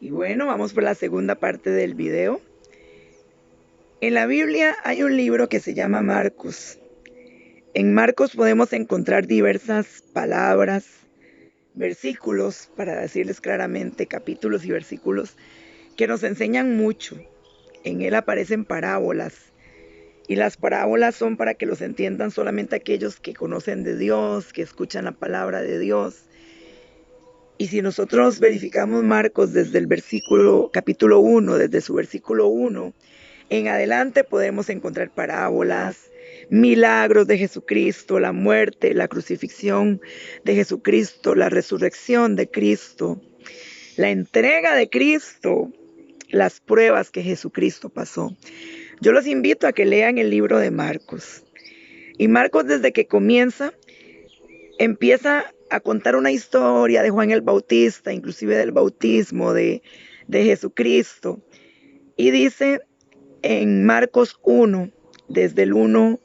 Y bueno, vamos por la segunda parte del video. En la Biblia hay un libro que se llama Marcos. En Marcos podemos encontrar diversas palabras, versículos, para decirles claramente, capítulos y versículos que nos enseñan mucho. En él aparecen parábolas. Y las parábolas son para que los entiendan solamente aquellos que conocen de Dios, que escuchan la palabra de Dios. Y si nosotros verificamos Marcos desde el capítulo 1, desde su versículo 1, en adelante podemos encontrar parábolas, milagros de Jesucristo, la muerte, la crucifixión de Jesucristo, la resurrección de Cristo, la entrega de Cristo, las pruebas que Jesucristo pasó. Yo los invito a que lean el libro de Marcos. Y Marcos, desde que empieza a contar una historia de Juan el Bautista, inclusive del bautismo de Jesucristo. Y dice en Marcos 1, desde el 1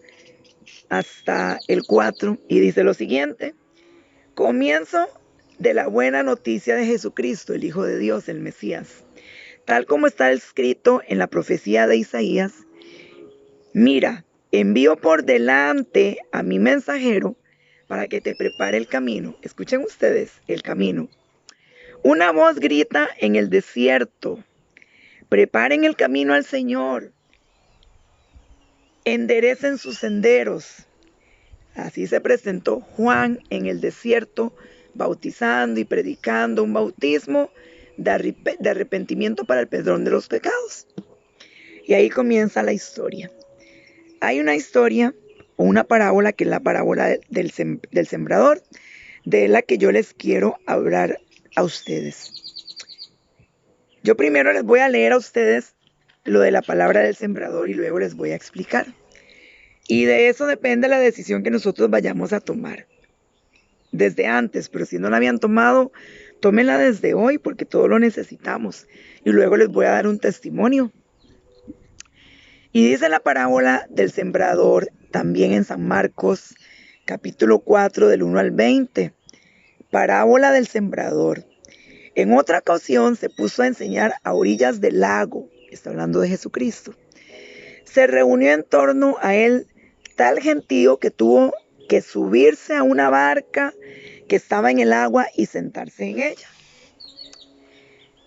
hasta el 4, y dice lo siguiente: comienzo de la buena noticia de Jesucristo, el Hijo de Dios, el Mesías, tal como está escrito en la profecía de Isaías. Mira, envío por delante a mi mensajero para que te prepare el camino. Escuchen ustedes el camino. Una voz grita en el desierto: preparen el camino al Señor, enderecen sus senderos. Así se presentó Juan en el desierto, bautizando y predicando un bautismo de arrepentimiento para el perdón de los pecados. Y ahí comienza la historia. Hay una historia o una parábola que es la parábola del sembrador, de la que yo les quiero hablar a ustedes. Yo primero les voy a leer a ustedes lo de la palabra del sembrador y luego les voy a explicar. Y de eso depende la decisión que nosotros vayamos a tomar desde antes, pero si no la habían tomado, tómenla desde hoy porque todo lo necesitamos. Y luego les voy a dar un testimonio. Y dice la parábola del sembrador también en San Marcos, capítulo 4, del 1 al 20. Parábola del sembrador. En otra ocasión se puso a enseñar a orillas del lago. Está hablando de Jesucristo. Se reunió en torno a él tal gentío que tuvo que subirse a una barca que estaba en el agua y sentarse en ella,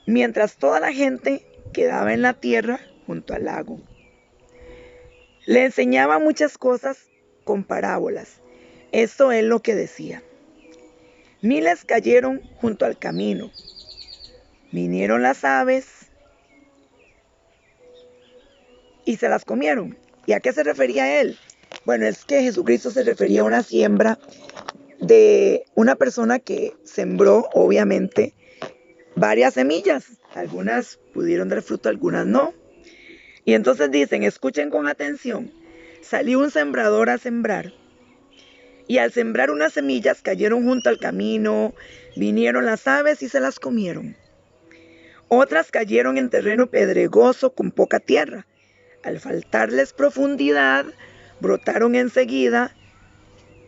mientras toda la gente quedaba en la tierra junto al lago. Le enseñaba muchas cosas con parábolas. Esto es lo que decía. Miles cayeron junto al camino. Vinieron las aves y se las comieron. ¿Y a qué se refería él? Bueno, es que Jesucristo se refería a una siembra de una persona que sembró, obviamente, varias semillas. Algunas pudieron dar fruto, algunas no. Y entonces dicen, escuchen con atención, salió un sembrador a sembrar. Y al sembrar unas semillas cayeron junto al camino, vinieron las aves y se las comieron. Otras cayeron en terreno pedregoso con poca tierra. Al faltarles profundidad, brotaron enseguida,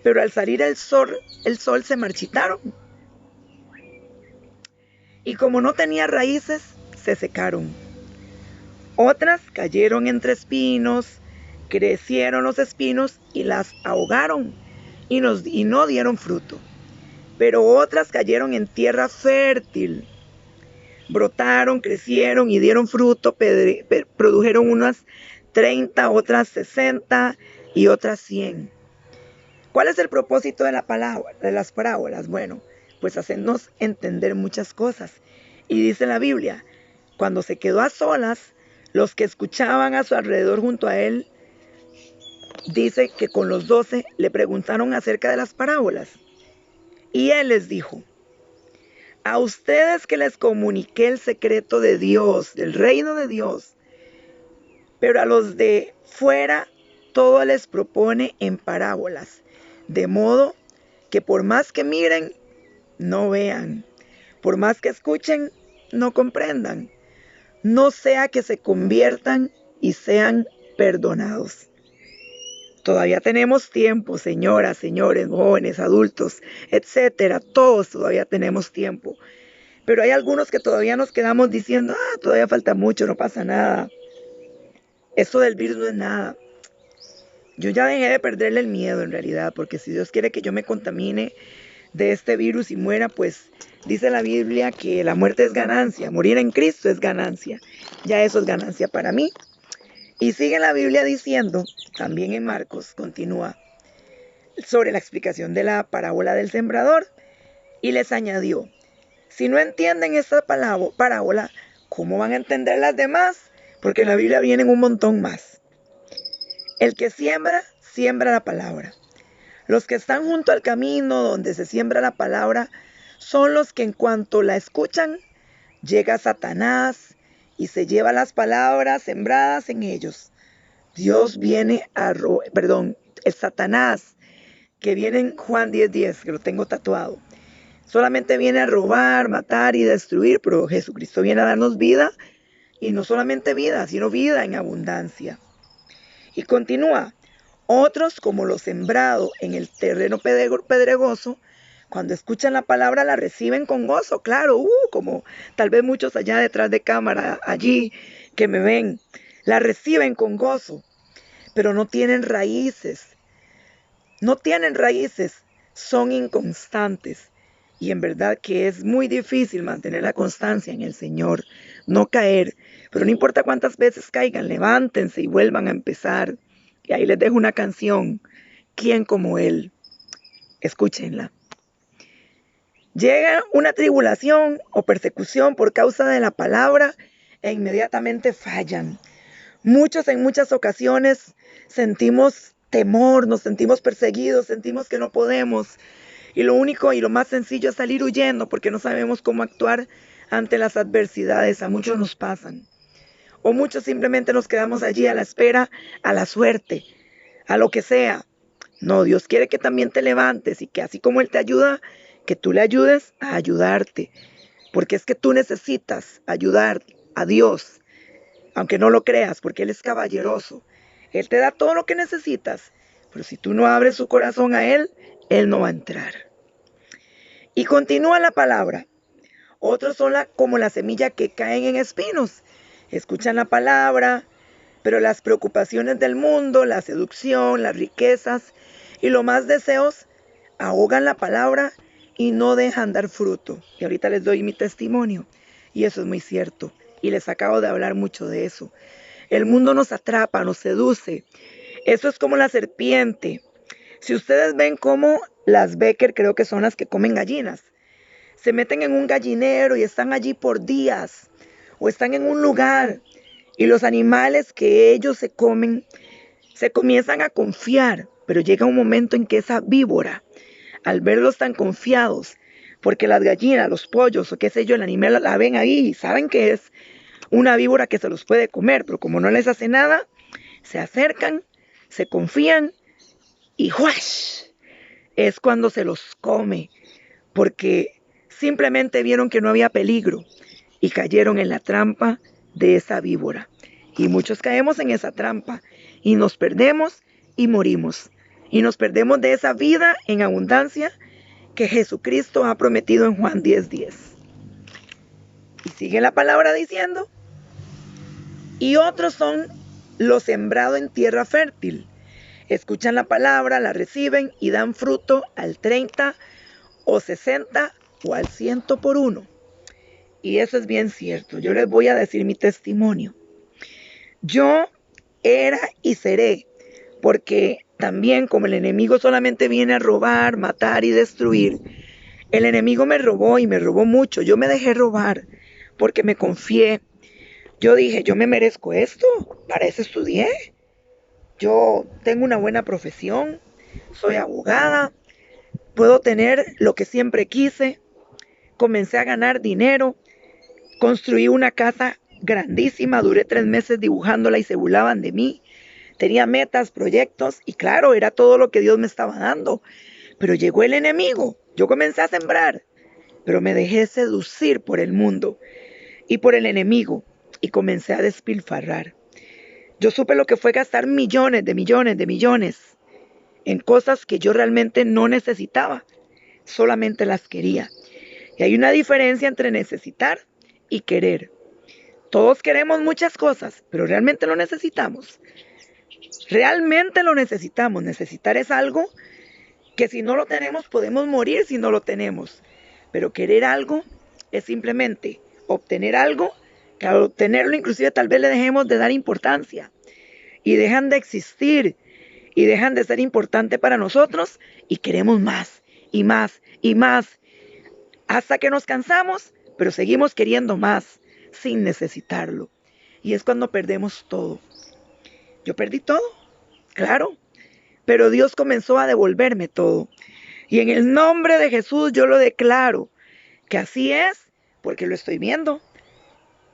pero al salir el sol se marchitaron. Y como no tenía raíces, se secaron. Otras cayeron entre espinos, crecieron los espinos y las ahogaron y no dieron fruto. Pero otras cayeron en tierra fértil. Brotaron, crecieron y dieron fruto, produjeron unas 30, otras 60 y otras 100. ¿Cuál es el propósito de las parábolas? Bueno, pues hacernos entender muchas cosas. Y dice la Biblia, cuando se quedó a solas, los que escuchaban a su alrededor junto a él, dice que con los 12 le preguntaron acerca de las parábolas. Y él les dijo: a ustedes que les comuniqué el secreto de Dios, del reino de Dios, pero a los de fuera todo les propone en parábolas, de modo que por más que miren, no vean, por más que escuchen, no comprendan, no sea que se conviertan y sean perdonados. Todavía tenemos tiempo, señoras, señores, jóvenes, adultos, etcétera, todos todavía tenemos tiempo. Pero hay algunos que todavía nos quedamos diciendo, todavía falta mucho, no pasa nada. Esto del virus no es nada. Yo ya dejé de perderle el miedo en realidad, porque si Dios quiere que yo me contamine de este virus y muera, pues dice la Biblia que la muerte es ganancia, morir en Cristo es ganancia. Ya eso es ganancia para mí. Y sigue la Biblia diciendo, también en Marcos, continúa, sobre la explicación de la parábola del sembrador, y les añadió, si no entienden esta parábola, ¿cómo van a entender las demás? Porque en la Biblia vienen un montón más. El que siembra, siembra la palabra. Los que están junto al camino donde se siembra la palabra son los que en cuanto la escuchan, llega Satanás y se lleva las palabras sembradas en ellos. Es Satanás, que viene en Juan 10:10, que lo tengo tatuado. Solamente viene a robar, matar y destruir, pero Jesucristo viene a darnos vida, y no solamente vida, sino vida en abundancia. Y continúa, otros como lo sembrado en el terreno pedregoso, cuando escuchan la palabra la reciben con gozo, claro, como tal vez muchos allá detrás de cámara, allí que me ven, la reciben con gozo, pero no tienen raíces, son inconstantes. Y en verdad que es muy difícil mantener la constancia en el Señor, no caer. Pero no importa cuántas veces caigan, levántense y vuelvan a empezar. Y ahí les dejo una canción, ¿Quién como Él? Escúchenla. Llega una tribulación o persecución por causa de la palabra e inmediatamente fallan. Muchos en muchas ocasiones sentimos temor, nos sentimos perseguidos, sentimos que no podemos. Y lo único y lo más sencillo es salir huyendo porque no sabemos cómo actuar ante las adversidades. A muchos nos pasan. O muchos simplemente nos quedamos allí a la espera, a la suerte, a lo que sea. No, Dios quiere que también te levantes y que así como Él te ayuda, que tú le ayudes a ayudarte. Porque es que tú necesitas ayudar a Dios, aunque no lo creas, porque Él es caballeroso. Él te da todo lo que necesitas, pero si tú no abres su corazón a Él, Él no va a entrar. Y continúa la palabra. Otros son como la semilla que caen en espinos. Escuchan la palabra, pero las preocupaciones del mundo, la seducción, las riquezas y los más deseos ahogan la palabra y no dejan dar fruto. Y ahorita les doy mi testimonio. Y eso es muy cierto. Y les acabo de hablar mucho de eso. El mundo nos atrapa, nos seduce. Eso es como la serpiente. Si ustedes ven cómo las Becker, creo que son las que comen gallinas, se meten en un gallinero y están allí por días. O están en un lugar y los animales que ellos se comen se comienzan a confiar. Pero llega un momento en que esa víbora, al verlos tan confiados, porque las gallinas, los pollos o qué sé yo, el animal la ven ahí y saben que es una víbora que se los puede comer, pero como no les hace nada, se acercan, se confían y ¡juash! Es cuando se los come, porque simplemente vieron que no había peligro y cayeron en la trampa de esa víbora. Y muchos caemos en esa trampa y nos perdemos y morimos. Y nos perdemos de esa vida en abundancia que Jesucristo ha prometido en Juan 10:10. Y sigue la palabra diciendo, y otros son los sembrados en tierra fértil. Escuchan la palabra, la reciben y dan fruto al 30 o 60 o al 100 por uno. Y eso es bien cierto. Yo les voy a decir mi testimonio. Yo era y seré, porque también como el enemigo solamente viene a robar, matar y destruir, el enemigo me robó y me robó mucho. Yo me dejé robar porque me confié. Yo dije, yo me merezco esto, para eso estudié. Yo tengo una buena profesión, soy abogada, puedo tener lo que siempre quise. Comencé a ganar dinero, construí una casa grandísima, duré 3 meses dibujándola y se burlaban de mí. Tenía metas, proyectos y claro, era todo lo que Dios me estaba dando. Pero llegó el enemigo, yo comencé a sembrar, pero me dejé seducir por el mundo y por el enemigo y comencé a despilfarrar. Yo supe lo que fue gastar millones en cosas que yo realmente no necesitaba, solamente las quería. Y hay una diferencia entre necesitar y querer. Todos queremos muchas cosas, pero realmente lo necesitamos. Realmente lo necesitamos. Necesitar es algo que si no lo tenemos podemos morir si no lo tenemos. Pero querer algo es simplemente obtener algo que al obtenerlo inclusive tal vez le dejemos de dar importancia y dejan de existir y dejan de ser importante para nosotros y queremos más y más y más hasta que nos cansamos, pero seguimos queriendo más sin necesitarlo. Y es cuando perdemos todo. Yo perdí todo, claro, pero Dios comenzó a devolverme todo. Y en el nombre de Jesús yo lo declaro, que así es, porque lo estoy viendo.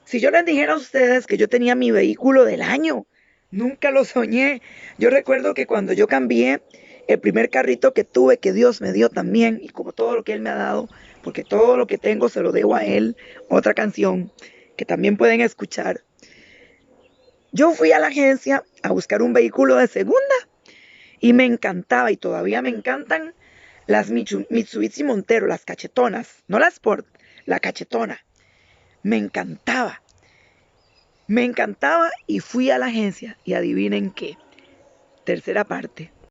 Si yo les dijera a ustedes que yo tenía mi vehículo del año, nunca lo soñé. Yo recuerdo que cuando yo cambié el primer carrito que tuve, que Dios me dio también, y como todo lo que Él me ha dado, porque todo lo que tengo se lo debo a Él, otra canción que también pueden escuchar. Yo fui a la agencia a buscar un vehículo de segunda y me encantaba y todavía me encantan las Mitsubishi Montero, las cachetonas, no las Sport, la cachetona. Me encantaba. Me encantaba y fui a la agencia y adivinen qué. Tercera parte.